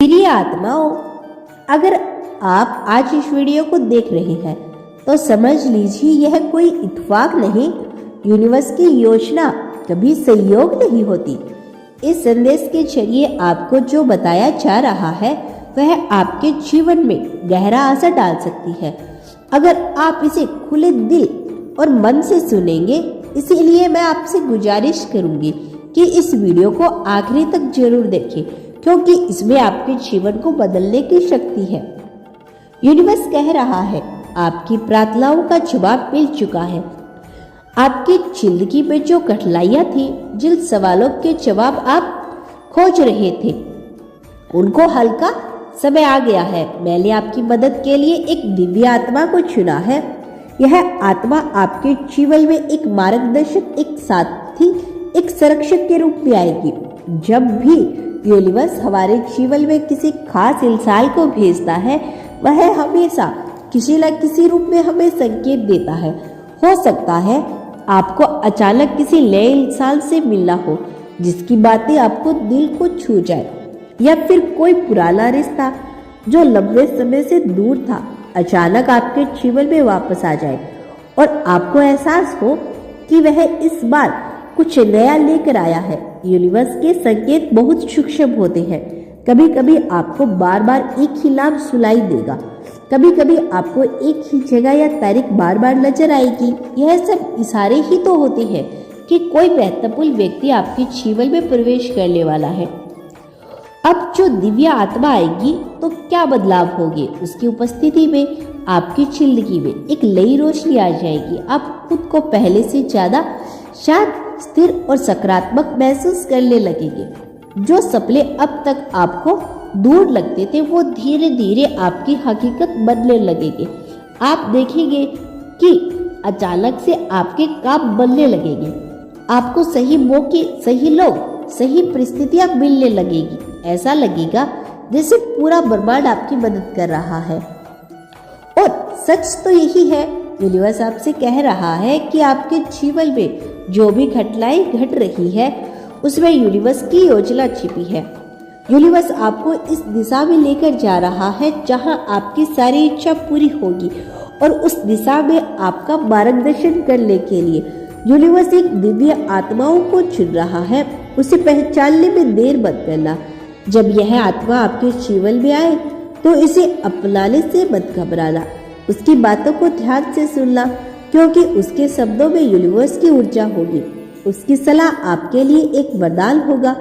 प्रिय आत्माओं, अगर आप आज इस वीडियो को देख रहे हैं तो समझ लीजिए यह कोई इत्तेफाक नहीं, यूनिवर्स की योजना कभी संयोग नहीं होती। इस संदेश के जरिए आपको जो बताया जा रहा है वह आपके जीवन में गहरा असर डाल सकती है अगर आप इसे खुले दिल और मन से सुनेंगे। इसीलिए मैं आपसे गुजारिश करूंगी कि इस वीडियो को आखिरी तक जरूर देखें, क्योंकि इसमें आपके जीवन को बदलने की शक्ति है। यूनिवर्स कह रहा है आपकी प्रार्थनाओं का जवाब मिल चुका है। आपकी जिंदगी में जो कठिनाइयां थी, जिन सवालों के जवाब आप खोज रहे थे, उनको हल का समय आ गया है। मैंने आपकी मदद के लिए एक दिव्य आत्मा को चुना है। यह आत्मा आपके जीवन में एक मार्गदर्शक, एक साथी, एक संरक्षक के रूप में आएगी। जब भी यूनिवर्स हमारे जीवन में किसी खास इंसान को भेजता है, वह हमेशा किसी न किसी रूप में हमें संकेत देता है। हो सकता है आपको अचानक किसी नए इंसान से मिलना हो जिसकी बातें आपको दिल को छू जाए, या फिर कोई पुराना रिश्ता जो लंबे समय से दूर था अचानक आपके जीवन में वापस आ जाए और आपको एहसास हो कि वह इस बार कुछ नया लेकर आया है। यूनिवर्स के संकेत बहुत सूक्ष्म होते हैं। कभी कभी आपको बार बार एक ही नाम सुनाई देगा, कभी कभी आपको एक ही जगह या तारीख बार बार नजर आएगी। यह सब इशारे ही तो होते हैं कि कोई महत्वपूर्ण व्यक्ति आपके जीवन में प्रवेश करने वाला है। अब जो दिव्य आत्मा आएगी तो क्या बदलाव होंगे? उसकी उपस्थिति में आपकी जिंदगी में एक नई रोशनी आ जाएगी। आप खुद को पहले से ज्यादा शांत, स्थिर और सकारात्मक महसूस करने लगेंगे। जो सपने अब तक आपको दूर लगते थे वो धीरे धीरे आपकी हकीकत बनने लगेंगे। आप देखेंगे कि अचानक से आपके काम बनने लगेंगे। आपको सही मौके, सही लोग, सही परिस्थितियां मिलने लगेगी। ऐसा लगेगा जैसे पूरा ब्रह्मांड आपकी मदद कर रहा है। और सच तो यही है, यूनिवर्स आपसे कह रहा है कि आपके जीवन में जो भी घटनाएं घट रही है उसमें यूनिवर्स की योजना छिपी है। यूनिवर्स आपको इस दिशा में लेकर जा रहा है जहां आपकी सारी इच्छा पूरी होगी, और उस दिशा में आपका मार्गदर्शन करने के लिए यूनिवर्स एक दिव्य आत्माओं को चुन रहा है। उसे पहचानने में देर मत करना। जब यह आत्मा आपके जीवन में आए तो इसे अपनाने से मत घबराना। उसकी बातों को ध्यान से सुनना, क्योंकि उसके शब्दों में यूनिवर्स की ऊर्जा होगी। उसकी सलाह आपके लिए एक वरदान होगा।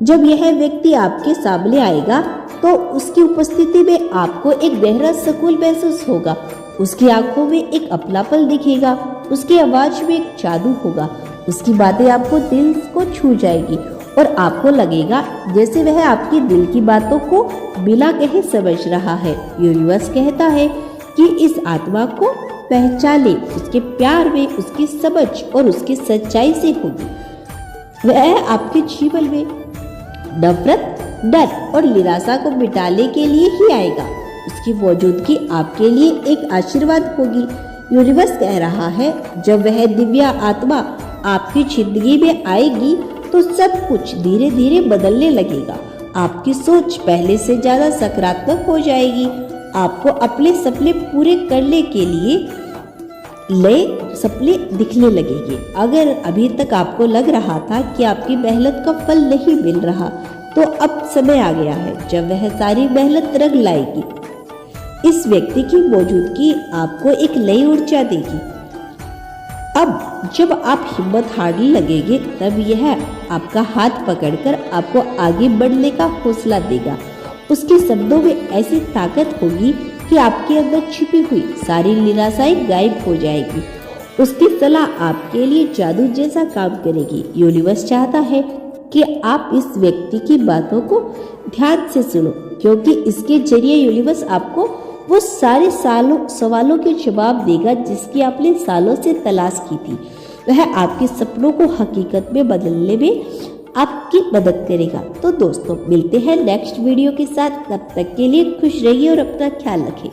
जब यह व्यक्ति आपके सामने आएगा तो उसकी उपस्थिति में आपको एक गहरा सुकून महसूस होगा। उसकी आंखों में एक अपनापन दिखेगा, उसकी आवाज में एक जादू होगा। उसकी बातें आपको दिल को छू जाएगी और आपको लगेगा जैसे वह आपकी दिल की बातों को बिना कहे समझ रहा है। यूनिवर्स कहता है कि इस आत्मा को पहचाने, उसके प्यार में, उसकी समझ और उसकी सच्चाई से होगी। वह आपके जीवन में नफरत, डर और निराशा को मिटाने के लिए ही आएगा। उसकी मौजूदगी आपके लिए एक आशीर्वाद होगी। यूनिवर्स कह रहा है जब वह दिव्य आत्मा आपकी जिंदगी में आएगी तो सब कुछ धीरे धीरे बदलने लगेगा। आपकी सोच पहले से ज्यादा सकारात्मक हो जाएगी। आपको अपने सपने पूरे करने के लिए नए सपने दिखने लगेंगे। अगर अभी तक आपको लग रहा था कि आपकी मेहनत का फल नहीं मिल रहा, तो अब समय आ गया है जब वह सारी मेहनत रंग लाएगी। इस व्यक्ति की मौजूदगी आपको एक नई ऊर्जा देगी। अब जब आप हिम्मत हारने लगेंगे तब यह आपका हाथ पकड़कर आपको आगे बढ़ने का हौसला देगा। उसके शब्दों में ऐसी ताकत होगी कि आपके अंदर छिपी हुई सारी निराशाएं गायब हो जाएगी। उसकी सलाह आपके लिए जादू जैसा काम करेगी। यूनिवर्स चाहता है कि आप इस व्यक्ति की बातों को ध्यान से सुनो, क्योंकि इसके जरिए यूनिवर्स आपको वो सारे सवालों के जवाब देगा जिसकी आपने सालों से तलाश की थी। वह आपके सपनों को हकीकत में बदलने में आपकी मदद करेगा। तो दोस्तों, मिलते हैं नेक्स्ट वीडियो के साथ। तब तक के लिए खुश रहिए और अपना ख्याल रखें।